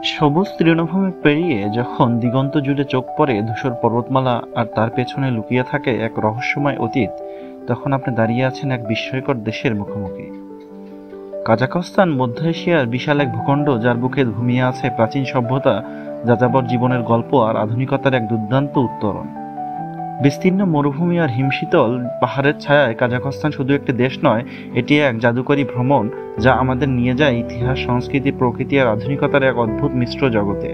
সবুজ তৃণভূমি পেরিয়ে যখন দিগন্ত জুড়ে চোখ পড়ে ধূসর পর্বতমালা আর তার পেছনে লুকিয়ে থাকে এক রহস্যময় অতীত, তখন আপনি দাঁড়িয়ে আছেন এক বিস্ময়কর দেশের মুখোমুখি। কাজাখস্তান মধ্য এশিয়ার বিশাল এক ভূখণ্ড, যার বুকে ঘুমিয়ে আছে প্রাচীন সভ্যতা, যাযাবর জীবনের গল্প আর আধুনিকতার এক দুর্দান্ত উত্তরণ। বিস্তীর্ণ মরুভূমি আর হিমশীতল পাহাড়ের ছায়ায় কাজাখস্তান শুধু একটি দেশ নয়, এটি এক জাদুকরী ভ্রমণ যা আমাদের নিয়ে যায় ইতিহাস, সংস্কৃতি, প্রকৃতি আর আধুনিকতার এক অদ্ভুত মিশ্র জগতে।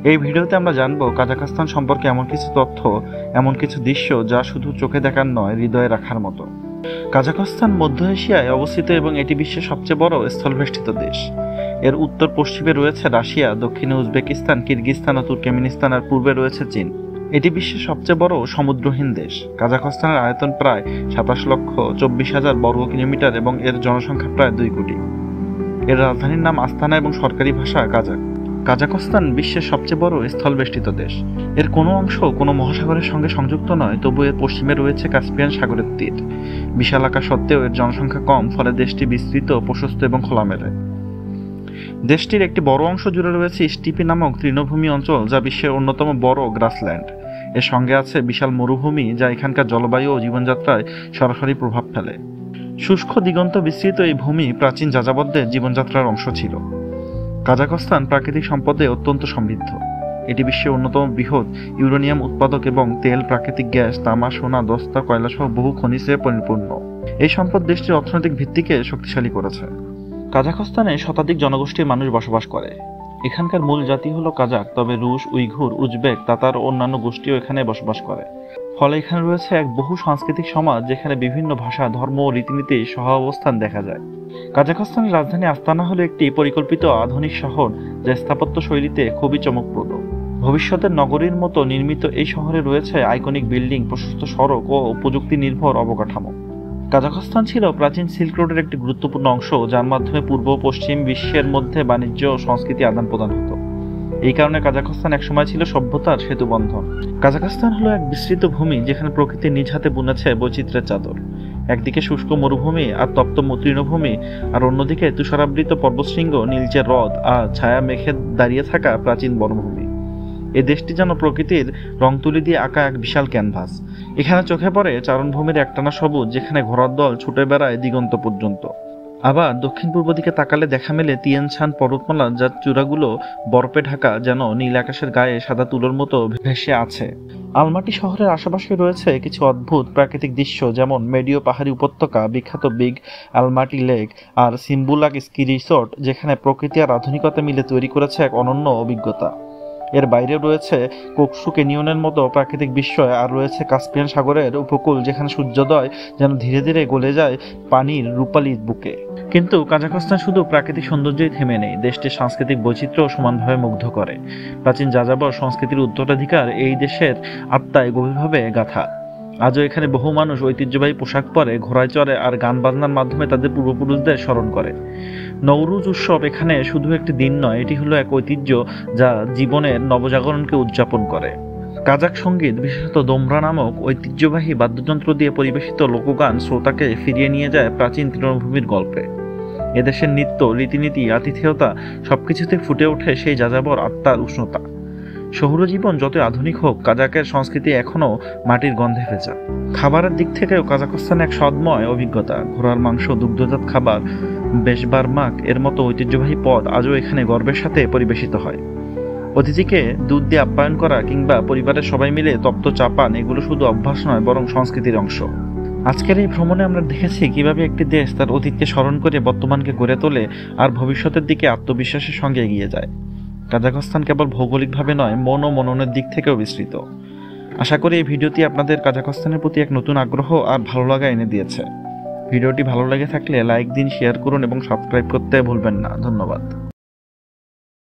এই ভিডিওতে আমরা জানবো কাজাখস্তান সম্পর্কে এমন কিছু তথ্য, এমন কিছু দৃশ্য যা শুধু চোখে দেখার নয়, হৃদয়ে রাখার মতো। কাজাখস্তান মধ্য এশিয়ায় অবস্থিত এবং এটি বিশ্বের সবচেয়ে বড় স্থলবেষ্টিত দেশ। এর উত্তর পশ্চিমে রয়েছে রাশিয়া, দক্ষিণে উজবেকিস্তান, কিরগিজস্তান ও তুর্কমেনিস্তান, আর পূর্বে রয়েছে চীন। এটি বিশ্বের সবচেয়ে বড় সমুদ্রহীন দেশ। কাজাখস্তানের আয়তন প্রায় 27,24,000 বর্গ কিলোমিটার এবং এর জনসংখ্যা প্রায় 2 কোটি। এর রাজধানীর নাম আস্তানা এবং সরকারি ভাষা কাজাক। কাজাখস্তান বিশ্বের সবচেয়ে বড় স্থলবেষ্টিত দেশ। এর কোনো অংশ কোনো মহাসাগরের সঙ্গে সংযুক্ত নয়, তবু এর পশ্চিমে রয়েছে কাস্পিয়ান সাগরের তীর। বিশাল আকার সত্ত্বেও এর জনসংখ্যা কম, ফলে দেশটি বিস্তৃত, প্রশস্ত এবং খোলামেলা। দেশটির একটি বড় অংশ জুড়ে রয়েছে স্টিপি নামক তৃণভূমি অঞ্চল, যা বিশ্বের অন্যতম বড় গ্রাসল্যান্ড। এর সঙ্গে আছে বিশাল মরুভূমি, যা এখানকার জলবায়ু ও জীবনযাত্রায় সরাসরি প্রভাব ফেলে। শুষ্ক দিগন্ত বিস্তৃত এই ভূমি প্রাচীন যাযাবরদের জীবনযাত্রার অংশ ছিল। কাজাখস্তান প্রাকৃতিক সম্পদে অত্যন্ত সমৃদ্ধ। এটি বিশ্বের অন্যতম বৃহৎ ইউরেনিয়াম উৎপাদক এবং তেল, প্রাকৃতিক গ্যাস, তামা, সোনা, দস্তা, কয়লা সহ বহু খনিজে পরিপূর্ণ। এই সম্পদ দেশটির অর্থনৈতিক ভিত্তিকে শক্তিশালী করেছে। কাজাখস্তানে শতাধিক জনগোষ্ঠীর মানুষ বসবাস করে। এখানকার মূল জাতি হলো কাজাক, তবে রুশ, উইঘুর, উজবেক, তাতার ও অন্যান্য গোষ্ঠীও এখানে বসবাস করে। ফলে এখানে রয়েছে এক বহু সাংস্কৃতিক সমাজ, যেখানে বিভিন্ন ভাষা, ধর্ম ও রীতিনীতি সহাবস্থান দেখা যায়। কাজাখস্তানের রাজধানী আস্তানা হলো একটি পরিকল্পিত আধুনিক শহর, যা স্থাপত্য শৈলীতে খুবই চমকপ্রদ। ভবিষ্যতের নগরীর মতো নির্মিত এই শহরে রয়েছে আইকনিক বিল্ডিং, প্রশস্ত সড়ক ও প্রযুক্তি নির্ভর অবকাঠামো। কাজাখস্তান ছিল প্রাচীন সিল্ক রোডের একটি গুরুত্বপূর্ণ অংশ, যার মাধ্যমে পূর্ব ও পশ্চিম বিশ্বের মধ্যে বাণিজ্য ও সংস্কৃতি আদান প্রদান হতো। এই কারণে কাজাখস্তান একসময় ছিল সভ্যতার সেতুবন্ধন। কাজাখস্তান হলো এক বিস্তৃত ভূমি, যেখানে প্রকৃতি নিজ হাতে বুনেছে বৈচিত্র্যের চাদর। একদিকে শুষ্ক মরুভূমি আর তপ্ত তৃণভূমি, আর অন্যদিকে তুষারাবৃত পর্বতশৃঙ্গ, নীলচে হ্রদ আর ছায়া মেঘে দাঁড়িয়ে থাকা প্রাচীন বনভূমি। এই দেশটি যেন প্রকৃতির রং তুলি দিয়ে আঁকা এক বিশাল ক্যানভাস। এখানে চোখে পড়ে চারণভূমির একটানা সবুজ, যেখানে ঘোড়ার দল ছুটে বেড়ায় দিগন্ত পর্যন্ত। আবার দক্ষিণ পূর্ব দিকে তাকালে দেখা মেলে তিয়ানছান পর্বতমালা, যার চূড়াগুলো বরফে ঢাকা, যেন নীল আকাশের গায়ে সাদা তুলোর মতো ভেসে আছে। আলমাটি শহরের আশেপাশে রয়েছে কিছু অদ্ভুত প্রাকৃতিক দৃশ্য, যেমন মেডিও পাহাড়ি উপত্যকা, বিখ্যাত বিগ আলমাটি লেক আর সিম্বুলাক স্কি রিসোর্ট, যেখানে প্রকৃতি আর আধুনিকতা মিলে তৈরি করেছে এক অনন্য অভিজ্ঞতা। এর বাইরে রয়েছে কোকসু ক্যানিয়নের মতো প্রাকৃতিক বিস্ময়, আর রয়েছে কাস্পিয়ান সাগরের উপকূল, যেখানে সূর্যোদয় যেন ধীরে ধীরে গলে যায় পানির রূপালী বুকে। কিন্তু কাজাখস্তান শুধু প্রাকৃতিক সৌন্দর্যই থেমে নেই, দেশটির সাংস্কৃতিক বৈচিত্র্য সমানভাবে মুগ্ধ করে। প্রাচীন যাযাবর সংস্কৃতির উত্তরাধিকার এই দেশের আত্মায় গভীরভাবে গাঁথা। আজও এখানে বহু মানুষ ঐতিহ্যবাহী পোশাক পরে, ঘোড়ায় চড়ে আর গান বাজনার মাধ্যমে তাদের পূর্বপুরুষদের স্মরণ করে। নওরুজ উৎসব এখানে শুধু একটি দিন নয়, এটি হলো এক ঐতিহ্য যা জীবনের নবজাগরণকে উদযাপন করে। কাজাক সঙ্গীত, বিশেষত দোমরা নামক ঐতিহ্যবাহী বাদ্যযন্ত্র দিয়ে পরিবেশিত লোকগান শ্রোতাকে ফিরিয়ে নিয়ে যায় প্রাচীন তৃণভূমির গল্পে। এদেশের নৃত্য, রীতিনীতি, আতিথেয়তা সবকিছুতে ফুটে ওঠে সেই যাযাবর আত্মার উষ্ণতা। শহুর জীবন যত আধুনিক হোক, কাজাকের সংস্কৃতি এখনো মাটির গন্ধে ভেজা। খাবারের দিক থেকেও কাজাখস্তান এক স্বাদময় অভিজ্ঞতা। ঘোড়ার মাংস, দুগ্ধজাত খাবার, বেশবারমাক এর মতো ঐতিহ্যবাহী পদ আজও এখানে গর্বের সাথে পরিবেশিত হয়। অতিথিকে দুধ দিয়ে আপ্যায়ন করা কিংবা পরিবারের সবাই মিলে তপ্ত চা পান, এগুলো শুধু অভ্যাস নয়, বরং সংস্কৃতির অংশ। আজকের এই ভ্রমণে আমরা দেখেছি কিভাবে একটি দেশ তার অতীতকে স্মরণ করে বর্তমানকে গড়ে তোলে আর ভবিষ্যতের দিকে আত্মবিশ্বাসের সঙ্গে এগিয়ে যায়। কাজাখস্তান কেবল ভৌগোলিকভাবে নয়, মন ও মননের দিক থেকেও বিস্তৃত। আশা করি এই ভিডিওটি আপনাদের কাজাখস্তানের প্রতি এক নতুন আগ্রহ আর ভালো লাগা এনে দিয়েছে। ভিডিওটি ভালো লেগে থাকলে লাইক দিন, শেয়ার করুন এবং সাবস্ক্রাইব করতে ভুলবেন না। ধন্যবাদ।